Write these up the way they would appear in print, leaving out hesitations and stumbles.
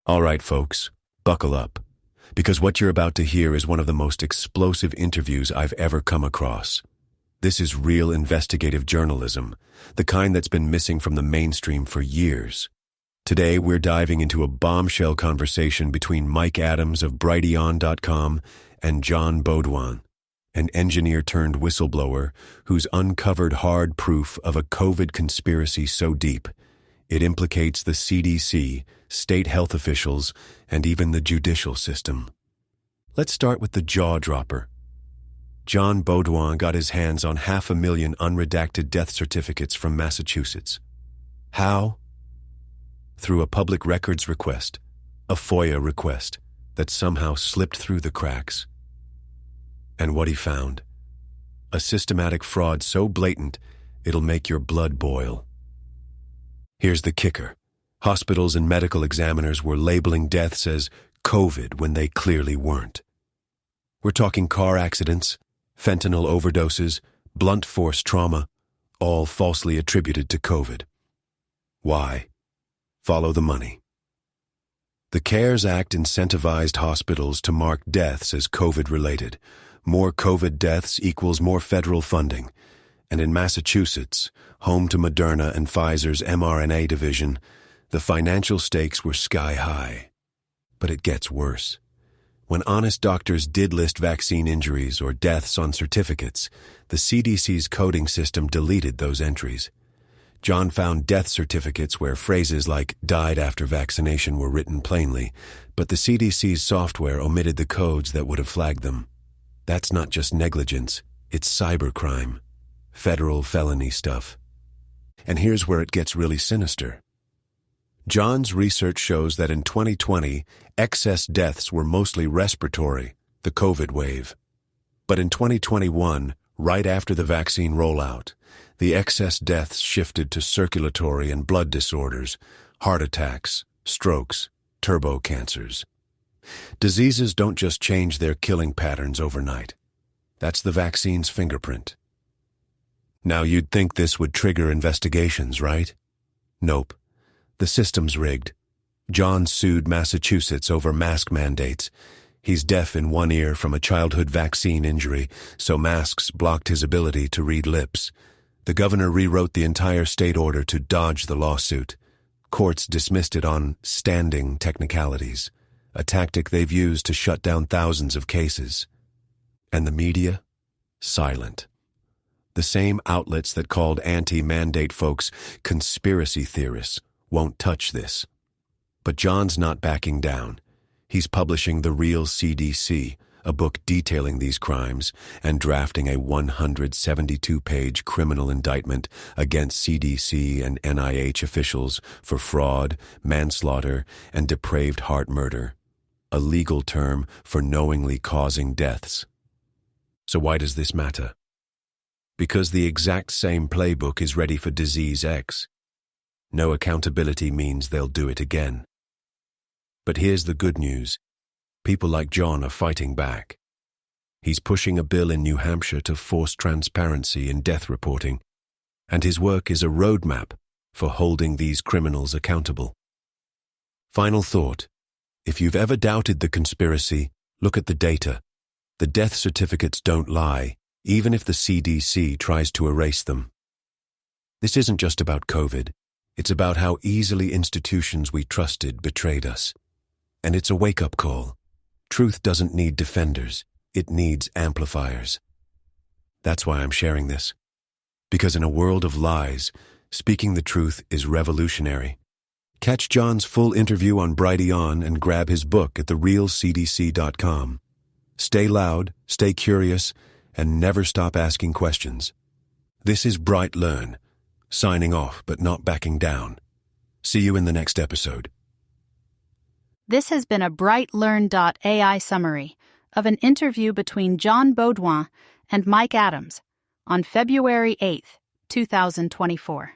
All right, folks, buckle up, because what you're about to hear is one of the most explosive interviews I've ever come across. This is real investigative journalism, the kind that's been missing from the mainstream for years. Today, we're diving into a bombshell conversation between Mike Adams of BrightLearn and John Beaudoin, an engineer-turned-whistleblower who's uncovered hard proof of a COVID conspiracy so deep it implicates the CDC, state health officials, and even the judicial system. Let's start with the jaw-dropper. John Beaudoin got his hands on 500,000 unredacted death certificates from Massachusetts. How? Through a public records request, a FOIA request that somehow slipped through the cracks. And what he found? A systematic fraud so blatant, it'll make your blood boil. Here's the kicker. Hospitals and medical examiners were labeling deaths as COVID when they clearly weren't. We're talking car accidents, fentanyl overdoses, blunt force trauma, all falsely attributed to COVID. Why? Follow the money. The CARES Act incentivized hospitals to mark deaths as COVID-related. More COVID deaths equals more federal funding. And in Massachusetts, home to Moderna and Pfizer's mRNA division, the financial stakes were sky high. But it gets worse. When honest doctors did list vaccine injuries or deaths on certificates, the CDC's coding system deleted those entries. John found death certificates where phrases like died after vaccination were written plainly, but the CDC's software omitted the codes that would have flagged them. That's not just negligence, it's cybercrime. Federal felony stuff. And here's where it gets really sinister. John's research shows that in 2020, excess deaths were mostly respiratory, the COVID wave. But in 2021, right after the vaccine rollout, the excess deaths shifted to circulatory and blood disorders, heart attacks, strokes, turbo cancers. Diseases don't just change their killing patterns overnight. That's the vaccine's fingerprint. Now, you'd think this would trigger investigations, right? Nope. The system's rigged. John sued Massachusetts over mask mandates. He's deaf in one ear from a childhood vaccine injury, so masks blocked his ability to read lips. The governor rewrote the entire state order to dodge the lawsuit. Courts dismissed it on standing technicalities, a tactic they've used to shut down thousands of cases. And the media? Silent. The same outlets that called anti-mandate folks conspiracy theorists won't touch this. But John's not backing down. He's publishing the Real CDC, a book detailing these crimes, and drafting a 172-page criminal indictment against CDC and NIH officials for fraud, manslaughter, and depraved heart murder, a legal term for knowingly causing deaths. So why does this matter? Because the exact same playbook is ready for Disease X. No accountability means they'll do it again. But here's the good news. People like John are fighting back. He's pushing a bill in New Hampshire to force transparency in death reporting, and his work is a roadmap for holding these criminals accountable. Final thought. If you've ever doubted the conspiracy, look at the data. The death certificates don't lie, even if the CDC tries to erase them. This isn't just about COVID. It's about how easily institutions we trusted betrayed us. And it's a wake-up call. Truth doesn't need defenders. It needs amplifiers. That's why I'm sharing this. Because in a world of lies, speaking the truth is revolutionary. Catch John's full interview on BrightLearn and grab his book at therealcdc.com. Stay loud, stay curious, and never stop asking questions. This is BrightLearn, signing off but not backing down. See you in the next episode. This has been a BrightLearn.ai summary of an interview between John Beaudoin and Mike Adams on February 8th, 2024.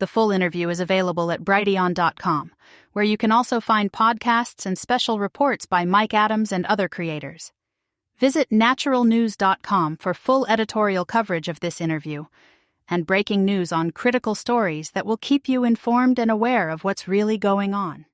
The full interview is available at brightlearn.com, where you can also find podcasts and special reports by Mike Adams and other creators. Visit naturalnews.com for full editorial coverage of this interview and breaking news on critical stories that will keep you informed and aware of what's really going on.